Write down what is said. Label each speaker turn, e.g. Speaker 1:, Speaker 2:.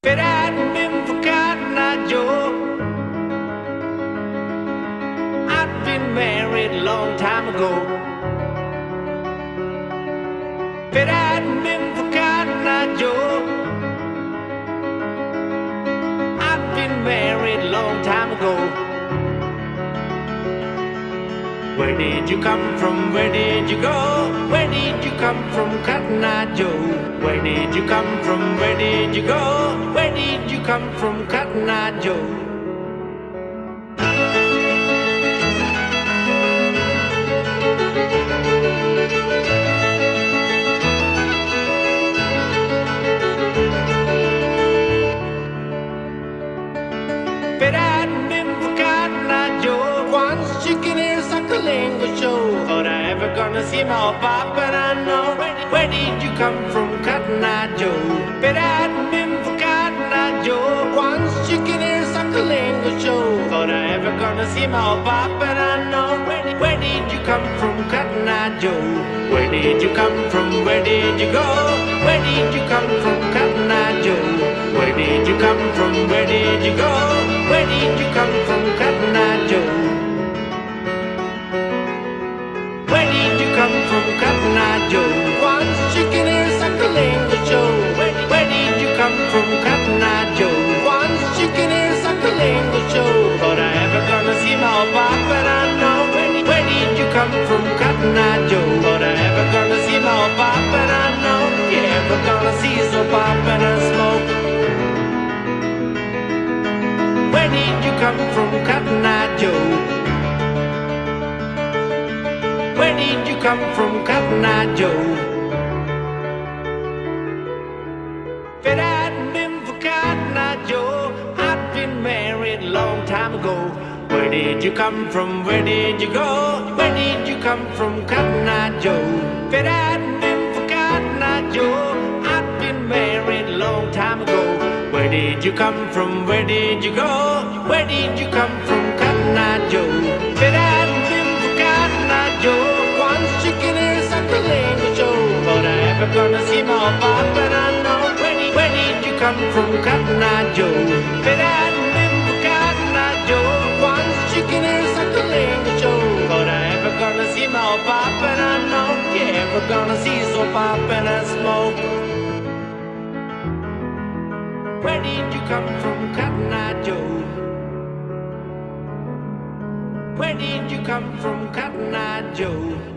Speaker 1: If it hadn't been for Cotton Eye Joe, I'd been married a long time ago. If it hadn't been for Cotton Eye Joe, I'd been married a long time ago. Where did you come from? Where did you go? Where did you come from, Cotton Eye Joe? Where did you come from? Where did you go? Where did you come from, Cotton Eye Joe? If it hadn't been for Cotton Eye Joe, once chicken ears Suckling show, thought I ever gonna see my pop, and I know. Where did you come from, Cotton Eye Joe? If it hadn't been for Cotton Eye Joe, once chicken ears Suckling show, thought I ever gonna see my pop, and I know. Where did you come from, Cotton Eye Joe? Where did you come from? Where did you go? Where did you come from, Cotton Eye Joe? Where did you come from? Where did you go? Where did you come from, Cotton Eye Joe? Where did you come from, Cotton Eye Joe? Once chicken ears Suckling show. Where did you come from, Cotton Eye Joe? Once chicken ears Suckling show, thought I ever gonna see my pop, and I know. Where did you come from, Cotton Eye Joe? Thought I ever gonna see my pop, and I know. You ever gonna see so pop and I smoke? Where did you come from, Cotton Eye Joe? Where did you come from, Cotton Eye Joe? If it hadn't been for Cotton Eye Joe, I'd been married a long time ago. Where did you come from? Where did you go? Where did you come from, Cotton Eye Joe? If it hadn't been for Cotton Eye Joe, I'd been married a long time ago. Where did you come from? Where did you go? Where did you come from, Cotton Eye Joe? If it hadn't been for Cotton Eye Joe, once chicken ears Suckling show, thought I ever gonna see my pop, and I know. Where did you come from, Cotton Eye Joe? If it hadn't been for Cotton Eye Joe, once chicken ears Suckling show, thought I ever gonna see my pop, and I know. You ever gonna see so pop and I smoke? Where did you come from, Cotton Eye Joe? Where did you come from, Cotton Eye Joe?